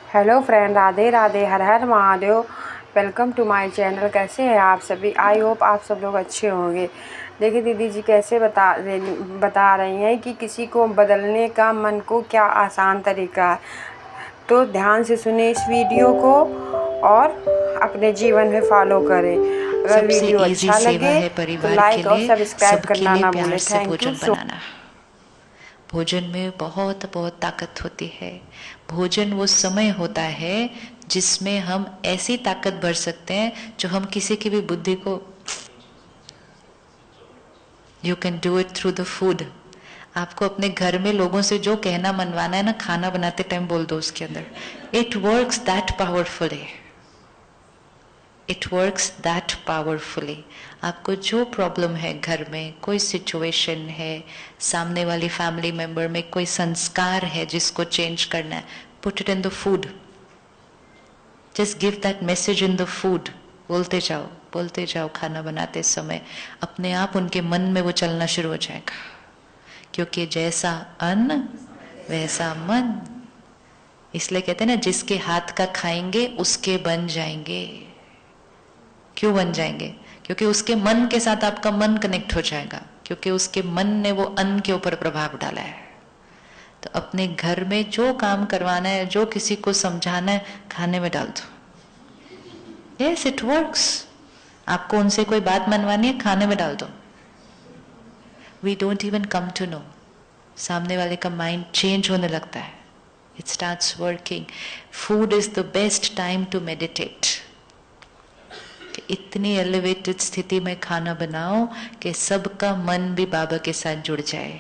Hello friend, Radhe Radhe, Har Har Mahadev. Welcome to my channel. कैसे हैं आप सभी? आई होप आप सब लोग अच्छे होंगे। देखिए दीदी जी कैसे बता रही हैं कि किसी को बदलने का मन को क्या आसान तरीका है। तो ध्यान से सुने इस वीडियो को और अपने जीवन में फॉलो करें। अगर सबसे वीडियो इजी अच्छा सेवा लगे है तो परिवार के लाइक और लिए, सब्सक्राइब सबके करना लिए ना प्यार भूलें। से थैंक यू भोजन सो। बनाना। भोजन में बहुत बहुत ताकत होती है। भोजन वो समय होता है जिसमें हम ऐसी ताकत भर सकते हैं जो हम किसी की भी बुद्धि को, you can do it through the food. आपको अपने घर में लोगों से जो कहना मनवाना है ना, खाना बनाते टाइम बोल दो उसके अंदर। It works that powerfully. It works that powerfully. आपको जो प्रॉब्लम है घर में, कोई सिचुएशन है, सामने वाली फैमिली मेंबर में कोई संस्कार है जिसको चेंज करना है, put it in the food. Just give that message in the food. बोलते जाओ खाना बनाते समय। अपने आप उनके मन में वो चलना शुरू हो जाएगा, क्योंकि जैसा अन्न वैसा मन। इसलिए कहते हैं ना, जिसके हाथ का खाएंगे उसके बन जाएंगे। क्यों बन जाएंगे? क्योंकि उसके मन के साथ आपका मन कनेक्ट हो जाएगा, क्योंकि उसके मन ने वो अन्न के ऊपर प्रभाव डाला है। तो अपने घर में जो काम करवाना है, जो किसी को समझाना है, खाने में डाल दो। Yes, it works. आपको उनसे कोई बात मनवानी है, खाने में डाल दो। We don't even come to know, सामने वाले का माइंड चेंज होने लगता है। It starts working. Food is the best time to meditate. इतनी एलिवेटेड स्थिति में खाना बनाओ कि सबका मन भी बाबा के साथ जुड़ जाए,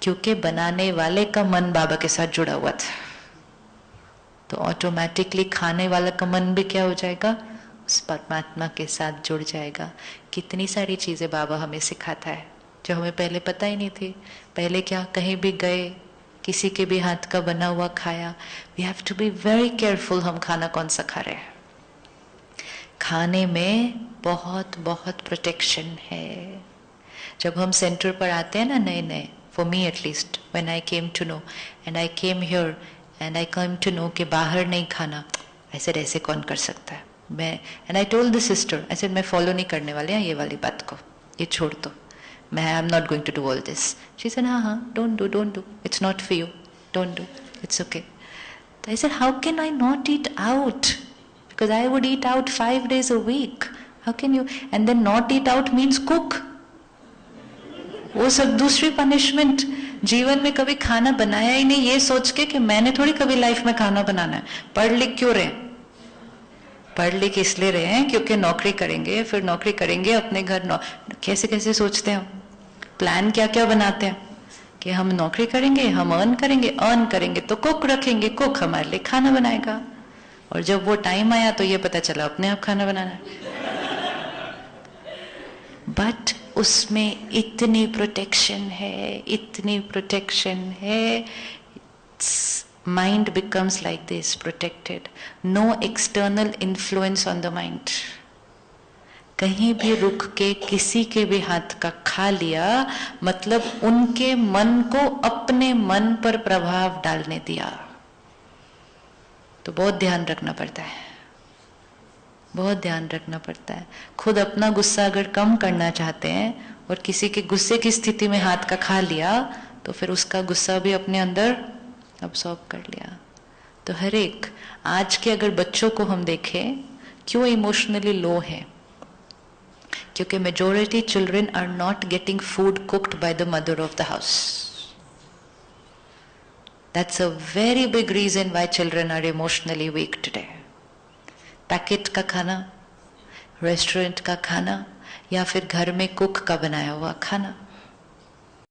क्योंकि बनाने वाले का मन बाबा के साथ जुड़ा हुआ था। तो ऑटोमेटिकली खाने वाला का मन भी क्या हो जाएगा? उस परमात्मा के साथ जुड़ जाएगा। कितनी सारी चीजें बाबा हमें सिखाता है जो हमें पहले पता ही नहीं थी। पहले क्या, कहीं भी गए, किसी के भी हाथ का बना हुआ खाया। We have to be very careful हम खाना कौन सा खा रहे हैं। खाने में बहुत बहुत प्रोटेक्शन है। जब हम सेंटर पर आते हैं ना नए नए, for me at least, when I came to know and I came here and I come to know कि बाहर नहीं खाना, ऐसे कौन कर सकता है। मैं and I told the sister, ऐसे मैं फॉलो नहीं करने वाले हैं ये वाली बात को, ये छोड़ दो, मैं I am not going to do all this. She said हाँ हाँ, don't do, it's not for you, don't do, it's okay. I said, how can I not eat out? Because I would eat out 5 days a week. How can you? And then not eat out means cook. वो सब दूसरी punishment. जीवन में कभी खाना बनाया ही नहीं, ये सोच के कि मैंने थोड़ी कभी लाइफ में खाना बनाना है। पढ़ लिख क्यों रहे? पढ़ लिख इसलिए रहे हैं क्योंकि नौकरी करेंगे, फिर नौकरी करेंगे अपने घर कैसे कैसे सोचते हैं। प्लान क्या क्या बनाते हैं कि हम नौकरी करेंगे, हम अर्न करेंगे तो कुक रखेंगे, कुक हमारे लिए खाना बनाएगा। और जब वो टाइम आया तो ये पता चला अपने आप खाना बनाना है। बट उसमें इतनी प्रोटेक्शन है, इतनी प्रोटेक्शन है। Mind becomes like this, protected. No external influence on the mind. कहीं भी रुक के किसी के भी हाथ का खा लिया, मतलब उनके मन को अपने मन पर प्रभाव डालने दिया। तो बहुत ध्यान रखना पड़ता है, बहुत ध्यान रखना पड़ता है। खुद अपना गुस्सा अगर कम करना चाहते हैं और किसी के गुस्से की स्थिति में हाथ का खा लिया, तो फिर उसका गुस्सा भी अपने अंदर अब्सॉर्ब कर लिया। तो हर एक आज के अगर बच्चों को हम देखें, क्यों इमोशनली लो है? क्योंकि majority children are not getting food cooked by the mother of the house. That's a very big reason why children are emotionally weak today. Packet का खाना, रेस्टोरेंट का खाना, या फिर घर में कुक का बनाया हुआ खाना।